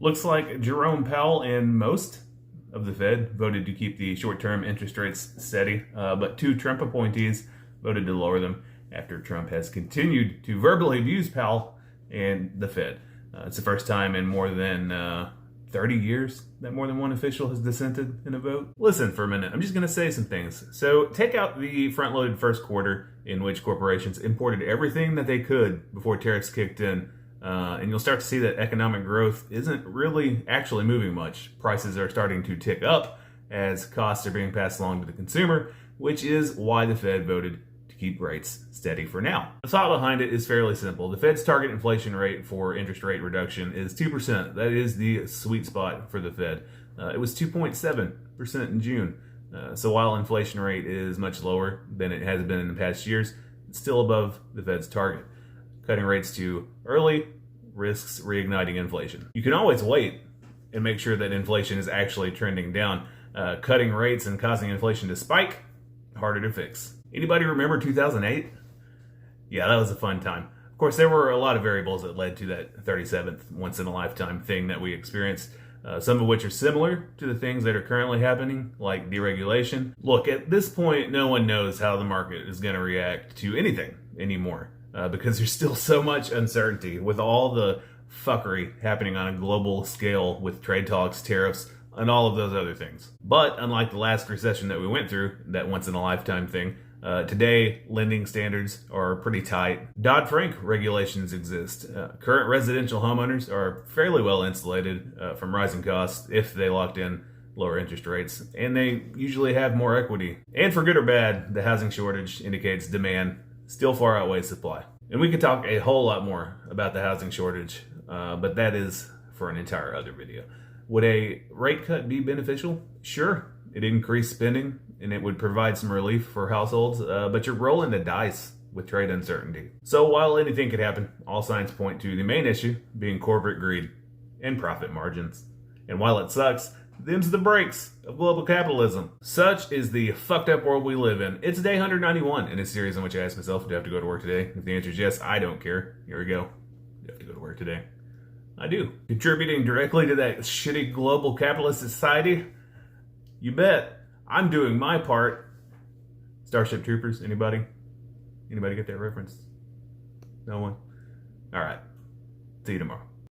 Looks like Jerome Powell and most of the Fed voted to keep the short-term interest rates steady, but two Trump appointees voted to lower them after Trump has continued to verbally abuse Powell and the Fed. It's the first time in more than 30 years that more than one official has dissented in a vote. Listen for a minute, I'm just going to say some things. So take out the front-loaded first quarter in which corporations imported everything that they could before tariffs kicked in, and you'll start to see that economic growth isn't really actually moving much. Prices are starting to tick up as costs are being passed along to the consumer, which is why the Fed voted to keep rates steady for now. The thought behind it is fairly simple. The Fed's target inflation rate for interest rate reduction is 2%. That is the sweet spot for the Fed. It was 2.7% in June. So while inflation rate is much lower than it has been in the past years, it's still above the Fed's target. Cutting rates too early risks reigniting inflation. You can always wait and make sure that inflation is actually trending down. Cutting rates and causing inflation to spike, harder to fix. Anybody remember 2008? Yeah, that was a fun time. Of course, there were a lot of variables that led to that 37th once-in-a-lifetime thing that we experienced, some of which are similar to the things that are currently happening, like deregulation. Look, at this point, no one knows how the market is going to react to anything anymore, because there's still so much uncertainty with all the fuckery happening on a global scale with trade talks, tariffs, and all of those other things. But unlike the last recession that we went through, that once-in-a-lifetime thing, today, lending standards are pretty tight. Dodd-Frank regulations exist. Current residential homeowners are fairly well insulated from rising costs if they locked in lower interest rates, and they usually have more equity. And for good or bad, the housing shortage indicates demand still far outweighs supply. And we could talk a whole lot more about the housing shortage, but that is for an entire other video. Would a rate cut be beneficial? Sure, it'd increase spending and it would provide some relief for households, but you're rolling the dice with trade uncertainty. So while anything could happen, all signs point to the main issue being corporate greed and profit margins. And while it sucks, them's the breaks of global capitalism. Such is the fucked up world we live in. It's day 191 in a series in which I ask myself, do I have to go to work today? If the answer is yes, I don't care. Here we go. Do I have to go to work today? I do. Contributing directly to that shitty global capitalist society? You bet. I'm doing my part. Starship Troopers, anybody? Anybody get that reference? No one? All right. See you tomorrow.